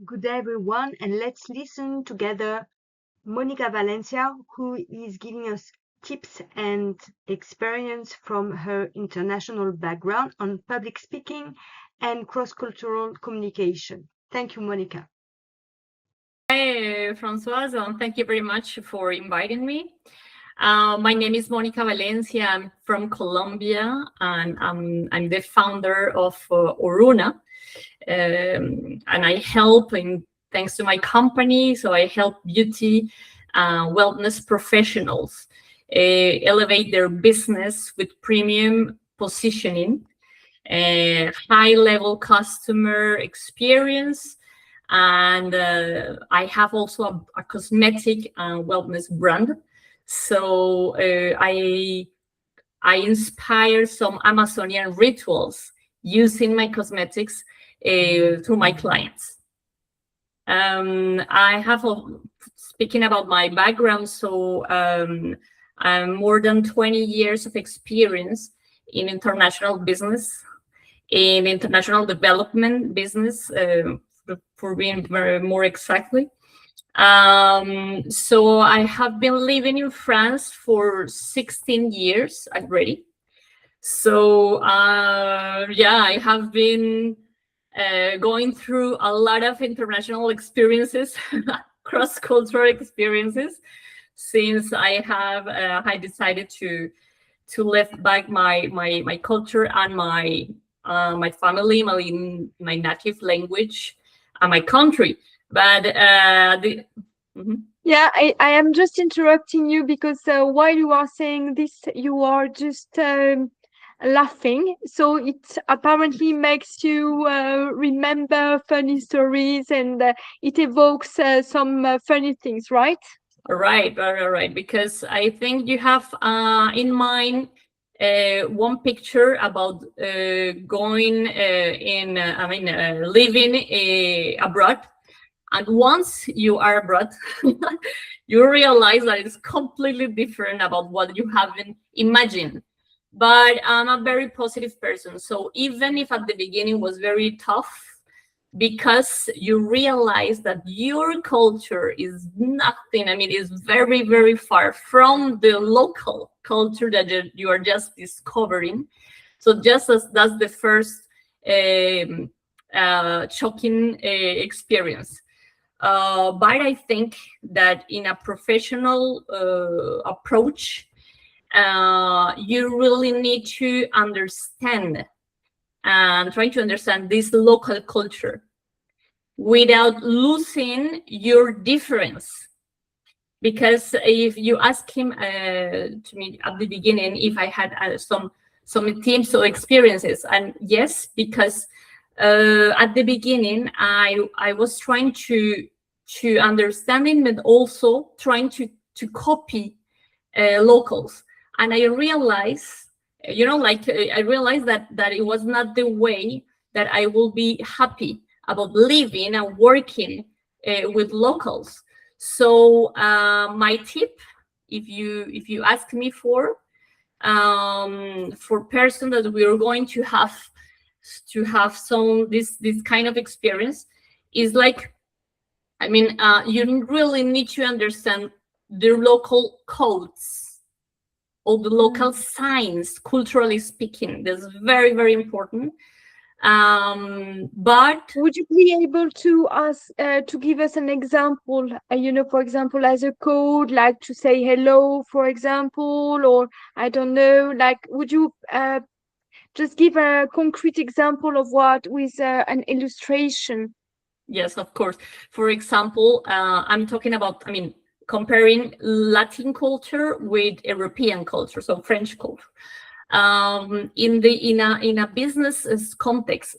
Good day, everyone, and let's listen together Monica Valencia, who is giving us tips and experience from her international background on public speaking and cross-cultural communication. Thank you, Monica. Hi, Francoise, and thank you very much for inviting me. My name is Monica Valencia. I'm from Colombia, and I'm the founder of Oruna. And I help, thanks to my company, so I help beauty wellness professionals elevate their business with premium positioning, high-level customer experience, and I have also a cosmetic and wellness brand. So I inspire some Amazonian rituals using my cosmetics through my clients. I have, speaking about my background, so I'm more than 20 years of experience in international business, in international development business, for being more exactly. So I have been living in France for 16 years already. So yeah, I have been going through a lot of international experiences, cross-cultural experiences, since I decided to live back my culture and my family, my native language, and my country. But Yeah, I am just interrupting you because while you are saying this, you are just laughing. So it apparently makes you remember funny stories and it evokes some funny things, right? Right. Because I think you have in mind one picture about going living abroad. And once you are abroad, you realize that it's completely different about what you haven't imagined. But I'm a very positive person. So even if at the beginning was very tough, because you realize that your culture is nothing, is very, very far from the local culture that you are just discovering. So just as that's the first shocking experience. But I think that in a professional approach, you really need to understand and try to understand this local culture without losing your difference. Because if you ask him to me at the beginning if I had some tips or experiences, and yes, because at the beginning I was trying to understanding, but also trying to copy locals, and I realized, I realized that it was not the way that I will be happy about living and working with locals. So my tip, if you ask me for person that we are going to have some this kind of experience, is like, you really need to understand the local codes or the local signs, culturally speaking. That's very, very important. But would you be able to to give us an example, for example, as a code, like to say hello, for example, or I don't know, like, would you just give a concrete example of what with an illustration? Yes, of course. For example, I'm talking about, comparing Latin culture with European culture, so French culture. In a business context,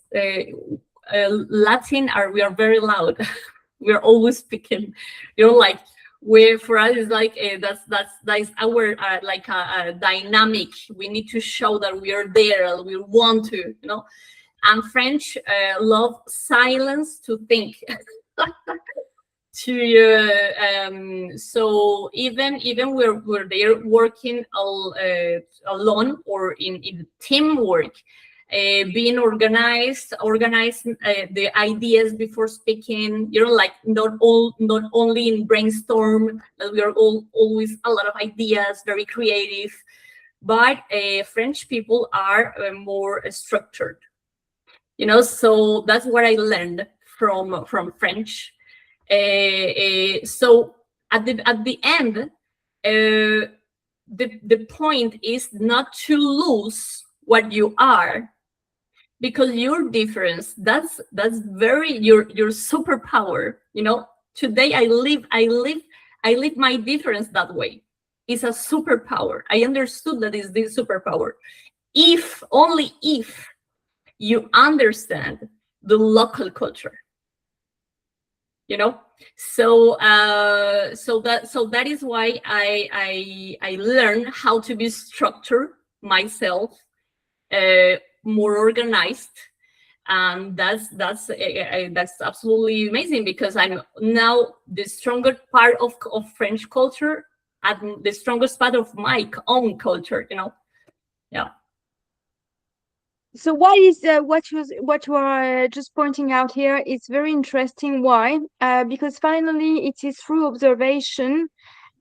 Latin we are very loud. We are always speaking. Like, for us is like that is our like a dynamic. We need to show that we are there. We want to, And French love silence to think. So even we're there working alone or in teamwork, being organizing the ideas before speaking. Like not only in brainstorm. We are always a lot of ideas, very creative. But French people are more structured. So that's what I learned from French. So at the end, the point is not to lose what you are, because your difference, that's very your superpower. Today I live my difference that way. It's a superpower. I understood that is this superpower. Only if you understand the local culture. So that is why I learned how to be structured myself, more organized, and that's absolutely amazing, because I'm now the strongest part of French culture and the strongest part of my own culture. Yeah. So why is what you are just pointing out here is very interesting. Why? Because finally it is through observation,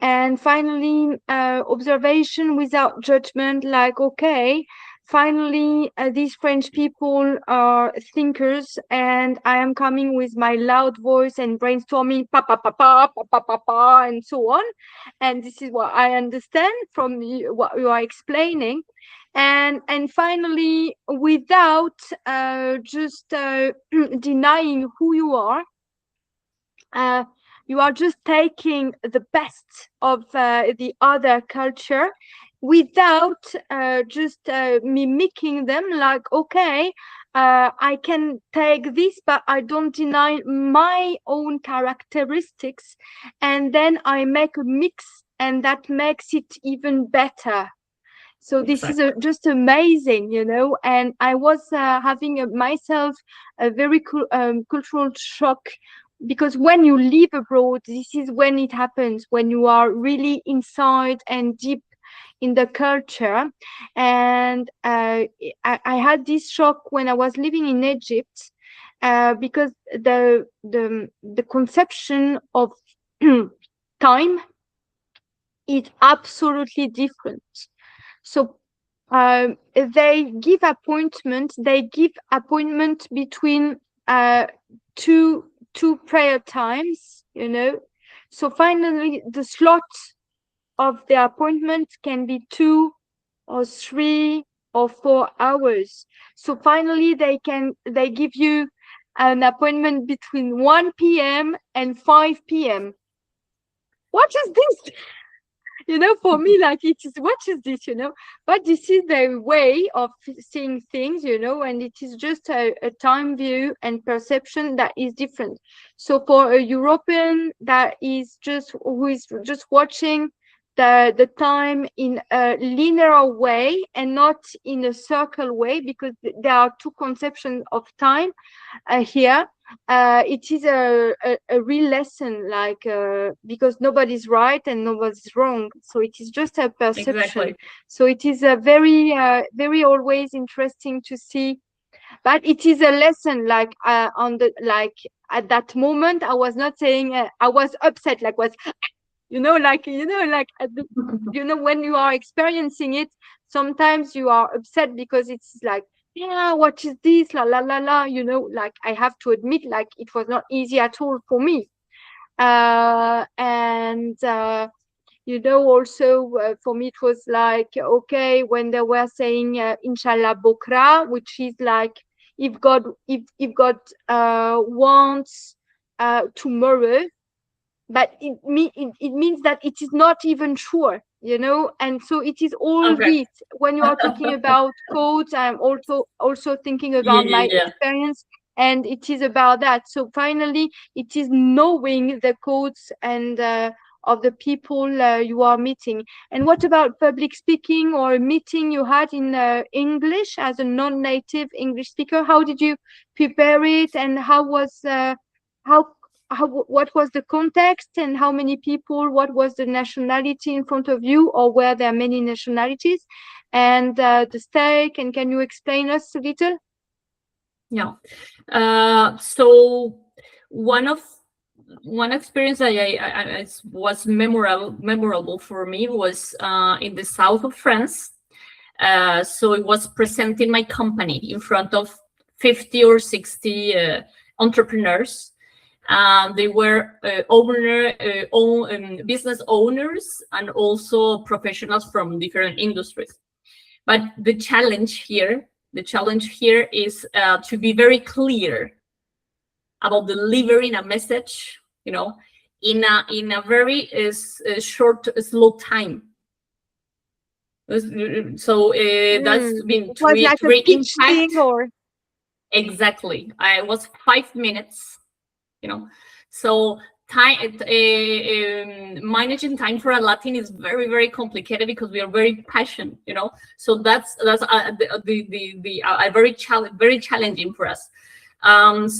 and finally observation without judgment. Like, okay, finally these French people are thinkers, and I am coming with my loud voice and brainstorming, pa pa pa pa pa pa pa pa, and so on. And this is what I understand from what you are explaining. And finally, without just denying who you are just taking the best of the other culture, without just mimicking them. Like, okay, I can take this, but I don't deny my own characteristics, and then I make a mix, and that makes it even better. So this is just amazing, and I was having myself a very cultural shock, because when you live abroad, this is when it happens, when you are really inside and deep in the culture. And I had this shock when I was living in Egypt, because the conception of time is absolutely different. So they give appointment between two prayer times, So finally the slot of the appointment can be 2 or 3 or 4 hours. So finally they give you an appointment between 1 p.m. and 5 p.m. What is this? For me, like, it is, what is this, but this is their way of seeing things, and it is just a time view and perception that is different. So for a European that is who is just watching the time in a linear way and not in a circle way, because there are two conceptions of time here. It is a real lesson, like, because nobody's right and nobody's wrong. So it is just a perception. Exactly. So it is a very, very always interesting to see. But it is a lesson, like, at that moment, I was not saying I was upset, like was, like when you are experiencing it, sometimes you are upset because it's like, yeah, what is this, la la la la, like, I have to admit, like, it was not easy at all for me. And also for me it was like, okay, when they were saying inshallah bokra, which is like, if God wants tomorrow, but it means that it is not even sure, and so it is all this. When you are talking about codes, I'm also thinking about my experience, and it is about that. So finally it is knowing the codes and of the people you are meeting. And what about public speaking or a meeting you had in English as a non-native English speaker? How did you prepare it, and what was the context, and how many people, what was the nationality in front of you, or were there many nationalities? and the steak. And can you explain us a little? Yeah. So one experience that I was memorable for me was in the south of France. So it was presenting my company in front of 50 or 60 entrepreneurs. They were business owners and also professionals from different industries. But the challenge here is to be very clear about delivering a message, in a very short, slow time. So that's been It was like a create pitch impact. thing, or Exactly. I was 5 minutes, So time managing time for a Latin is very, very complicated because we are very passionate, So that's very challenging for us.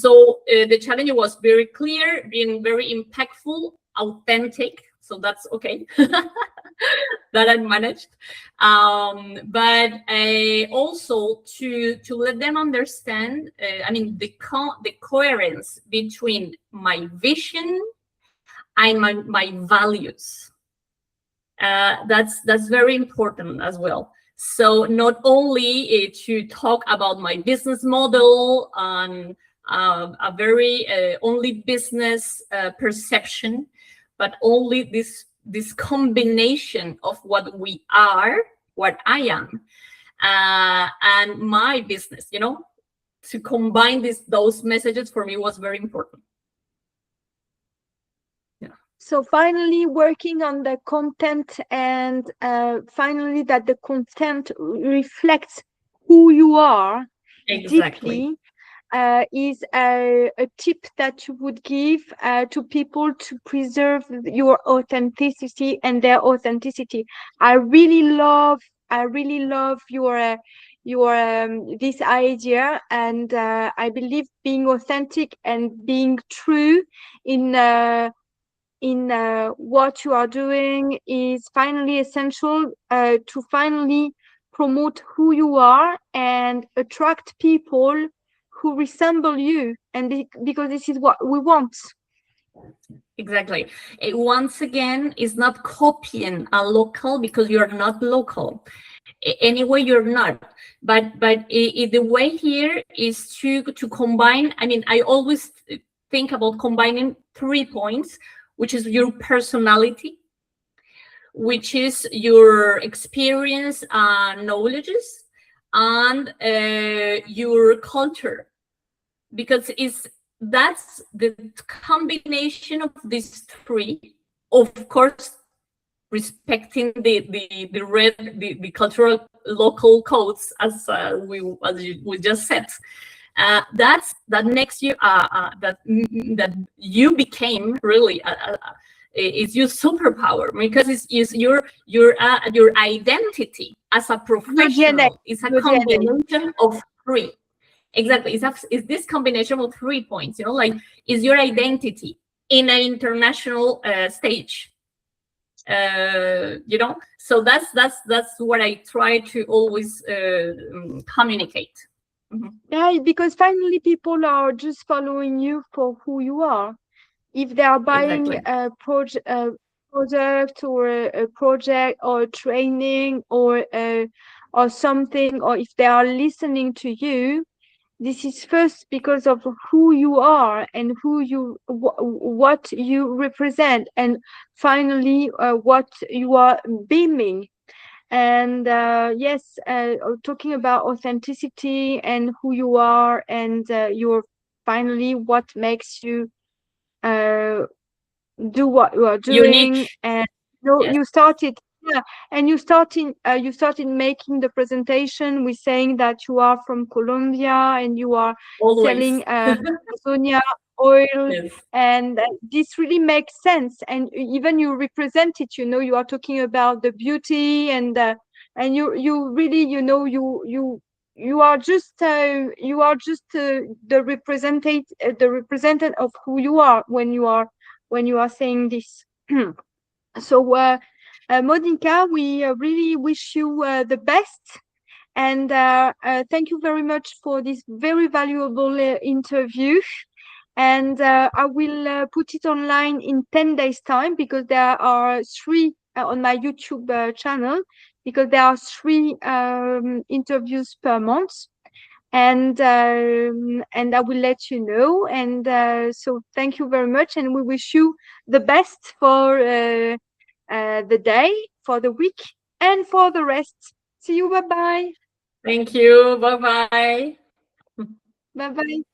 So the challenge was very clear, being very impactful, authentic. So that's okay. That I managed, but also to let them understand. The coherence between my vision and my values. That's very important as well. So not only to talk about my business model and a very only business perception, but only this combination of what we are, what I am, and my business. To combine those messages for me was very important. so finally working on the content, and finally that the content reflects who you are Exactly. deeply, is a tip that you would give to people to preserve your authenticity and their authenticity. I really love your this idea, and I believe being authentic and being true in what you are doing is finally essential to finally promote who you are and attract people who resemble you, and because this is what we want. Exactly. Once again, it's not copying a local because you're not local. Anyway, you're not. But the way here is to combine. I always think about combining 3 points, which is your personality, which is your experience and knowledges, and your culture, because that's the combination of these 3, of course, respecting the cultural local codes, as we just said. That makes you that you became really is your superpower, because it's your identity as a professional. It's a combination of 3. Exactly. It's this combination of 3 points, like, is your identity in an international stage. So that's what I try to always communicate. Yeah, because finally people are just following you for who you are. If they are buying Exactly. a product or a project or training or something, or if they are listening to you, this is first because of who you are and what you represent, and finally what you are beaming. And yes, talking about authenticity and who you are, and your finally what makes you do what you are doing. Unique. And Yes. you started, yeah, and you started making the presentation with saying that you are from Colombia and you are Always. selling Amazonia oil. Yes. And this really makes sense, and even you represent it, you are talking about the beauty, and you really, you are just the representative of who you are when you are saying this. So Monica, we really wish you the best. And thank you very much for this very valuable interview. And I will put it online in 10 days time, because there are three on my YouTube channel, because there are three interviews per month. And I will let you know. And so thank you very much, and we wish you the best for the day, for the week, and for the rest. See you. Bye bye. Thank you. Bye bye. Bye bye.